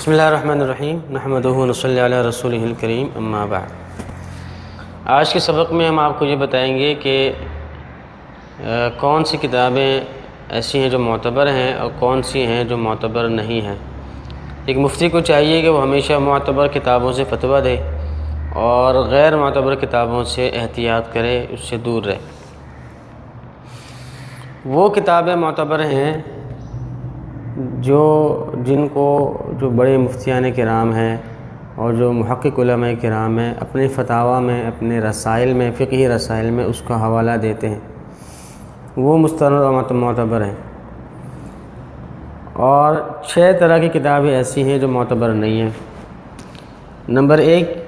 بسم اللہ الرحمن الرحیم نحمدہ و نصلی علی رسولہ الکریم اما بعد۔ آج کے سبق میں ہم آپ کو یہ بتائیں گے کہ کون سی کتابیں ایسی ہیں جو معتبر ہیں اور کون سی ہیں جو معتبر نہیں ہیں۔ ایک مفتی کو چاہیے کہ وہ ہمیشہ معتبر کتابوں سے فتویٰ دے اور غیر معتبر کتابوں سے احتیاط کرے، اس سے دور رہے۔ وہ کتابیں معتبر ہیں جو بڑے مفتیان کرام ہیں اور جو محقق علماء کرام ہیں اپنے فتاویٰ میں، اپنے رسائل میں، فقہی رسائل میں اس کا حوالہ دیتے ہیں، وہ مستند و معتبر ہیں۔ اور 6 طرح کی کتابیں ایسی ہیں جو معتبر نہیں ہیں۔ نمبر 1،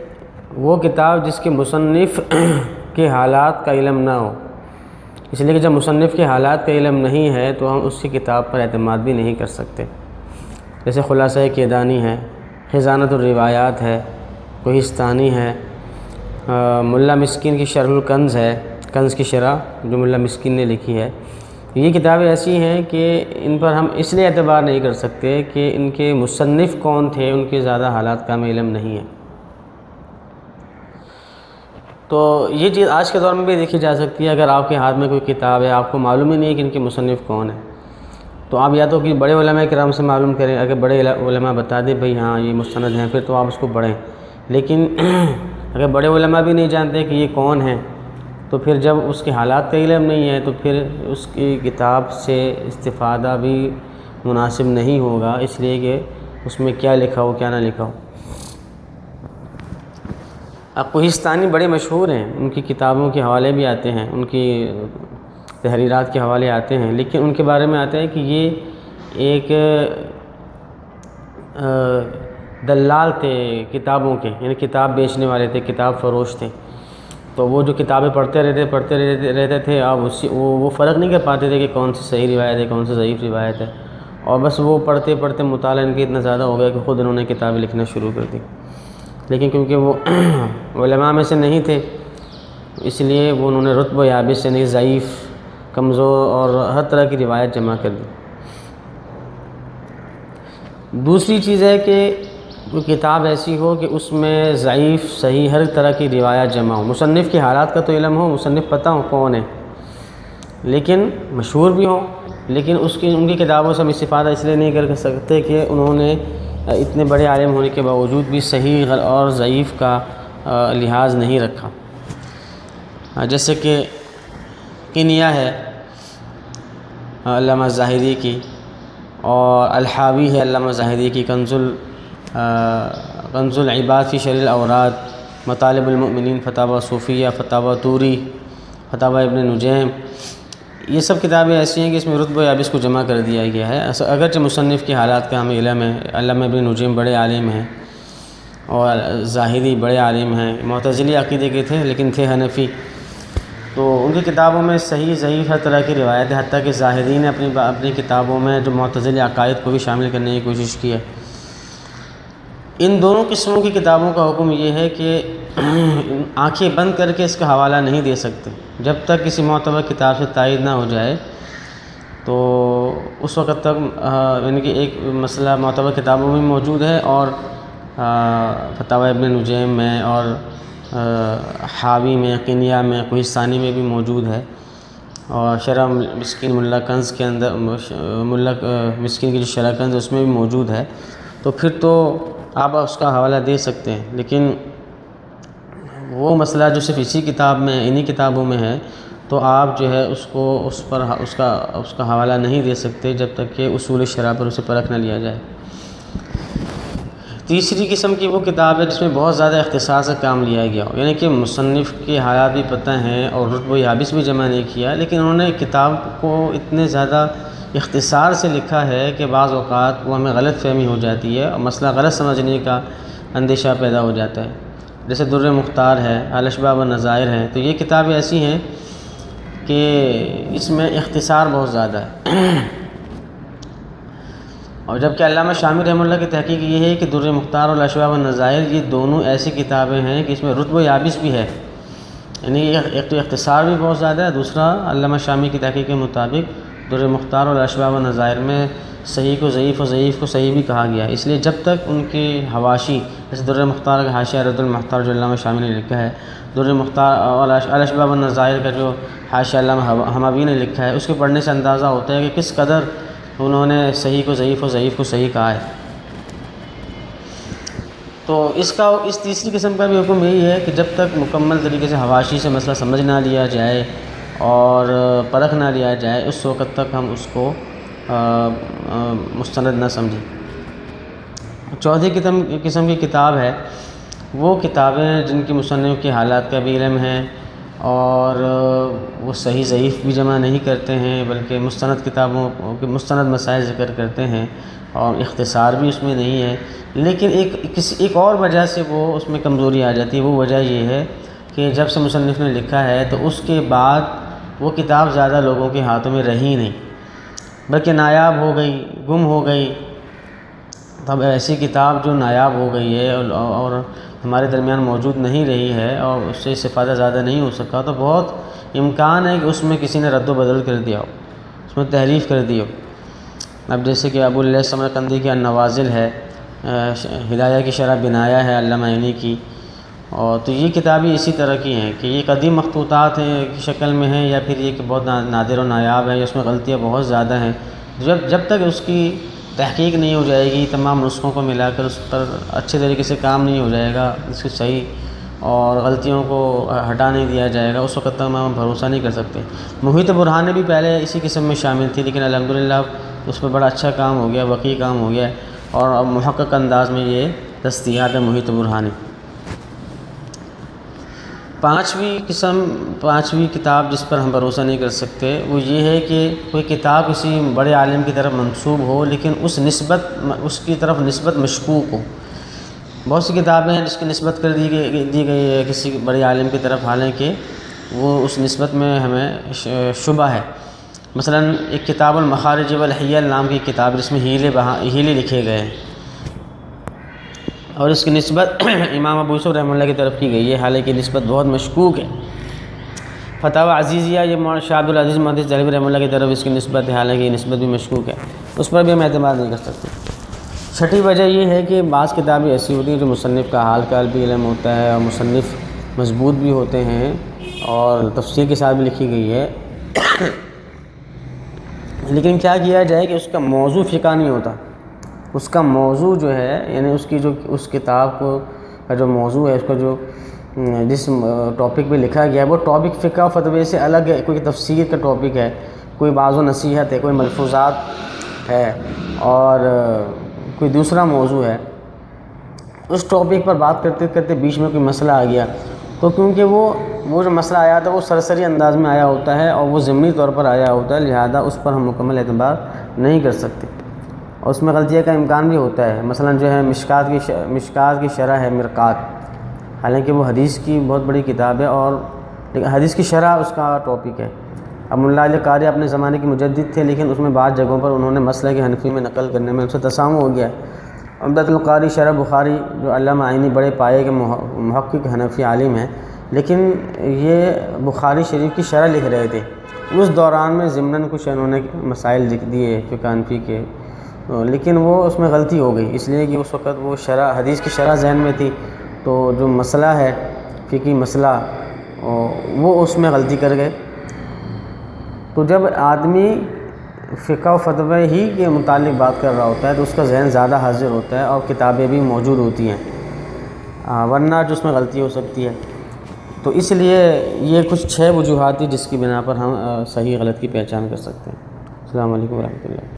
وہ کتاب جس کے مصنف کے حالات کا علم نہ ہو، اس لیے کہ جب مصنف کے حالات کا علم نہیں ہے تو ہم اس کی کتاب پر اعتماد بھی نہیں کر سکتے، جیسے خلاصہ کیدانی ہے، خزانۃ الروایات ہے، کوہستانی ہے، ملا مسکین کی شرح الکنز ہے، کنز کی شرح جو ملا مسکین نے لکھی ہے۔ یہ کتابیں ایسی ہیں کہ ان پر ہم اس لیے اعتبار نہیں کر سکتے کہ ان کے مصنف کون تھے، ان کے زیادہ حالات کا ہمیں علم نہیں ہے۔ تو یہ چیز آج کے دور میں بھی دیکھی جا سکتی ہے۔ اگر آپ کے ہاتھ میں کوئی کتاب ہے، آپ کو معلوم ہی نہیں ہے کہ ان کے مصنف کون ہیں، تو آپ یا تو کہ بڑے علماء کرام سے معلوم کریں، اگر بڑے علماء بتا دیں بھئی ہاں یہ مستند ہیں، پھر تو آپ اس کو پڑھیں۔ لیکن اگر بڑے علماء بھی نہیں جانتے کہ یہ کون ہیں، تو پھر جب اس کے حالات کا علم نہیں ہے تو پھر اس کی کتاب سے استفادہ بھی مناسب نہیں ہوگا، اس لیے کہ اس میں کیا لکھا ہو کیا نہ لکھا ہو۔ کوہستانی بڑے مشہور ہیں، ان کی کتابوں کے حوالے بھی آتے ہیں، ان کی تحریرات کے حوالے آتے ہیں، لیکن ان کے بارے میں آتا ہے کہ یہ ایک دلال تھے کتابوں کے، یعنی کتاب بیچنے والے تھے، کتاب فروش تھے۔ تو وہ جو کتابیں پڑھتے رہتے تھے، اب وہ فرق نہیں کر پاتے تھے کہ کون سی صحیح روایت ہے کون سی ضعیف روایت ہے، اور بس وہ پڑھتے پڑھتے مطالعہ ان کے اتنا زیادہ ہو گیا کہ خود انہوں نے کتابیں لکھنا شروع کر دی۔ لیکن کیونکہ وہ علماء میں سے نہیں تھے، اس لیے وہ انہوں نے رتب و یابس سے نہیں، ضعیف، کمزور اور ہر طرح کی روایت جمع کر دی۔ دوسری چیز ہے کہ کوئی کتاب ایسی ہو کہ اس میں ضعیف، صحیح، ہر طرح کی روایت جمع ہو۔ مصنف کے حالات کا تو علم ہو، مصنف پتہ ہو کون ہے، لیکن مشہور بھی ہوں، لیکن ان کی کتابوں سے ہم استفادہ اس لیے نہیں کر سکتے کہ انہوں نے اتنے بڑے عالم ہونے کے باوجود بھی صحیح اور ضعیف کا لحاظ نہیں رکھا۔ جیسے کہ کنیہ ہے علامہ ظاہری کی، اور الحاوی ہے علامہ ظاہری کی، کنز العباد فی شرح الاوراد، مطالب المؤمنین، فتاوی صوفیہ، فتاوی طوری، فتاوی ابن نجیم۔ یہ سب کتابیں ایسی ہیں کہ اس میں رتب و یابس کو جمع کر دیا گیا ہے، اگرچہ مصنف کے حالات کا ہمیں علم ہے۔ علامہ ابن نجیم بڑے عالم ہیں اور ظاہری بڑے عالم ہیں، معتزلی عقیدے کے تھے لیکن تھے حنفی۔ تو ان کی کتابوں میں صحیح ضعیف ہر طرح کی روایت ہے، حتیٰ کہ ظاہری نے اپنی کتابوں میں جو معتزلی عقائد کو بھی شامل کرنے کی کوشش کی ہے۔ ان دونوں قسموں کی کتابوں کا حکم یہ ہے کہ آنکھیں بند کر کے اس کا حوالہ نہیں دے سکتے، جب تک کسی معتبر کتاب سے تائید نہ ہو جائے، تو اس وقت تک یعنی کہ ایک مسئلہ معتبر کتابوں میں موجود ہے، اور فتاوی ابن نجیم میں اور حاوی میں، کنیہ میں، کوہستانی میں بھی موجود ہے، اور شرح مسکین ملا کنز کے اندر، ملا مسکین کی جو شرح کنز اس میں بھی موجود ہے۔ تو پھر تو آپ اس کا حوالہ دے سکتے ہیں، لیکن وہ مسئلہ جو صرف اسی کتاب میں، انہی کتابوں میں ہے، تو آپ جو ہے اس کا حوالہ نہیں دے سکتے جب تک کہ اصول شرح پر اسے پرکھ نہ لیا جائے۔ تیسری قسم کی وہ کتاب ہے جس میں بہت زیادہ اختصار سے کام لیا گیا ہو، یعنی کہ مصنف کے حالات بھی پتہ ہیں اور رتب و یابس بھی جمع نہیں کیا، لیکن انہوں نے کتاب کو اتنے زیادہ اختصار سے لکھا ہے کہ بعض اوقات وہ ہمیں غلط فہمی ہو جاتی ہے اور مسئلہ غلط سمجھنے کا اندیشہ پیدا ہو جاتا ہے۔ جیسے در مختار ہے، الاشباح والنظائر ہے۔ تو یہ کتابیں ایسی ہیں کہ اس میں اختصار بہت زیادہ ہے، اور جبکہ علامہ شامی رحمہ اللہ کی تحقیق یہ ہے کہ در مختار اور الاشباح والنظائر یہ دونوں ایسی کتابیں ہیں کہ اس میں رتب و یابس بھی ہے، یعنی ایک تو اختصار بھی بہت زیادہ ہے، دوسرا علامہ شامی کی تحقیق کے مطابق در مختار اور الاشباح والنظائر میں صحیح کو ضعیف اور ضعیف کو صحیح بھی کہا گیا ہے، اس لیے جب تک ان کے حواشی جیسے در مختار کا حاشیہ رد المختار جو علامہ شامی نے لکھا ہے، در مختار اور الاشباب والنظائر کا جو حاشیہ علامہ حموی نے لکھا ہے، اس کے پڑھنے سے اندازہ ہوتا ہے کہ کس قدر انہوں نے صحیح کو ضعیف اور ضعیف کو صحیح کہا ہے۔ تو اس تیسری قسم کا بھی حکم یہی ہے کہ جب تک مکمل طریقے سے حواشی سے مسئلہ سمجھ نہ لیا جائے اور پرکھ نہ لیا جائے، اس وقت تک ہم اس کو مستند نہ سمجھیں۔ چوتھی قسم کی کتاب ہے وہ کتابیں جن کی مصنف کے حالات کا بھی علم ہے اور وہ صحیح ضعیف بھی جمع نہیں کرتے ہیں، بلکہ مستند کتابوں کے مستند مسائل ذکر کرتے ہیں اور اختصار بھی اس میں نہیں ہے، لیکن ایک اور وجہ سے وہ اس میں کمزوری آ جاتی ہے۔ وہ وجہ یہ ہے کہ جب سے مصنف نے لکھا ہے تو اس کے بعد وہ کتاب زیادہ لوگوں کے ہاتھوں میں رہی نہیں، بلکہ نایاب ہو گئی، گم ہو گئی۔ تب ایسی کتاب جو نایاب ہو گئی ہے اور ہمارے درمیان موجود نہیں رہی ہے اور اس سے استفادہ زیادہ نہیں ہو سکا، تو بہت امکان ہے کہ اس میں کسی نے رد و بدل کر دیا ہو، اس میں تحریف کر دی ہو۔ اب جیسے کہ ابو اللیث سمرقندی کی النوازل ہے، ہدایہ کی شرح بنایہ ہے علامہ عینی کی، اور تو یہ کتابیں اسی طرح کی ہیں کہ یہ قدیم مخطوطات ہیں کی شکل میں ہیں، یا پھر یہ کہ بہت نادر و نایاب ہے، یا اس میں غلطیاں بہت زیادہ ہیں۔ جب تک اس کی تحقیق نہیں ہو جائے گی، تمام نسخوں کو ملا کر اس پر اچھے طریقے سے کام نہیں ہو جائے گا، اس کی صحیح اور غلطیوں کو ہٹا نہیں دیا جائے گا، اس وقت تک ہم بھروسہ نہیں کر سکتے۔ محیط برہانی بھی پہلے اسی قسم میں شامل تھی، لیکن الحمدللہ اس میں بڑا اچھا کام ہو گیا، وقیع کام ہو گیا، اور اب محقق انداز میں یہ دستیاب ہے محیط برہانی۔ پانچویں کتاب جس پر ہم بھروسہ نہیں کر سکتے وہ یہ ہے کہ کوئی کتاب کسی بڑے عالم کی طرف منسوب ہو، لیکن اس کی طرف نسبت مشکوک ہو۔ بہت سی کتابیں ہیں جس کی نسبت کر دی گئی ہے کسی بڑے عالم کی طرف، حالانکہ وہ اس نسبت میں ہمیں شبہ ہے۔ مثلا ایک کتاب المخارج والحیل نام کی کتاب جس میں ہیلے لکھے گئے ہیں، اور اس کی نسبت امام ابو یوسف رحمہ اللہ کی طرف کی گئی ہے، حالانکہ نسبت بہت مشکوک ہے۔ فتاوی عزیزیہ یہ شاہ عبدالعزیز محدث دہلوی رحمہ اللہ کی طرف اس کی نسبت ہے، حالانکہ یہ نسبت بھی مشکوک ہے، اس پر بھی ہم اعتماد نہیں کر سکتے۔ چھٹی وجہ یہ ہے کہ بعض کتابیں ایسی ہوتی ہیں جو مصنف کا حال کال بھی علم ہوتا ہے، اور مصنف مضبوط بھی ہوتے ہیں اور تفصیل کے ساتھ بھی لکھی گئی ہے، لیکن کیا کیا جائے کہ اس کا موضوع فقہ نہیں ہوتا۔ اس کا موضوع جو ہے، یعنی اس کتاب کا جو موضوع ہے، اس کا جو جس ٹاپک پہ لکھا گیا ہے وہ ٹاپک فقہ و فتوی سے الگ ہے، کوئی تفسیر کا ٹاپک ہے، کوئی بعض و نصیحت ہے، کوئی ملفوظات ہے، اور کوئی دوسرا موضوع ہے۔ اس ٹاپک پر بات کرتے کرتے بیچ میں کوئی مسئلہ آ گیا، تو کیونکہ وہ جو مسئلہ آیا تھا وہ سرسری انداز میں آیا ہوتا ہے اور وہ ضمنی طور پر آیا ہوتا ہے، لہذا اس پر ہم مکمل اعتبار نہیں کر سکتے، اور اس میں غلطیوں کا امکان بھی ہوتا ہے۔ مثلا جو ہے مشکات کی شرح ہے مرقات، حالانکہ وہ حدیث کی بہت بڑی کتاب ہے، اور حدیث کی شرح اس کا ٹاپک ہے۔ اب ملا علی قاری اپنے زمانے کے مجدد تھے، لیکن اس میں بعض جگہوں پر انہوں نے مسئلہ کے حنفی میں نقل کرنے میں ان سے تسامح ہو گیا۔ عمدۃ القاری شرح بخاری جو علامہ عینی بڑے پائے کے محقق حنفی عالم ہیں، لیکن یہ بخاری شریف کی شرح لکھ رہے تھے، اس دوران میں ضمناً کچھ انہوں نے مسائل لکھ دیے فقہ حنفی کے، لیکن وہ اس میں غلطی ہو گئی، اس لیے کہ اس وقت وہ حدیث کی شرح ذہن میں تھی، تو جو مسئلہ ہے فقہی مسئلہ وہ اس میں غلطی کر گئے۔ تو جب آدمی فقہ و فتوی ہی کے متعلق بات کر رہا ہوتا ہے تو اس کا ذہن زیادہ حاضر ہوتا ہے اور کتابیں بھی موجود ہوتی ہیں، ورنہ جو اس میں غلطی ہو سکتی ہے۔ تو اس لیے یہ کچھ 6 وجوہات ہیں جس کی بنا پر ہم صحیح غلط کی پہچان کر سکتے ہیں۔ السلام علیکم ورحمۃ اللہ۔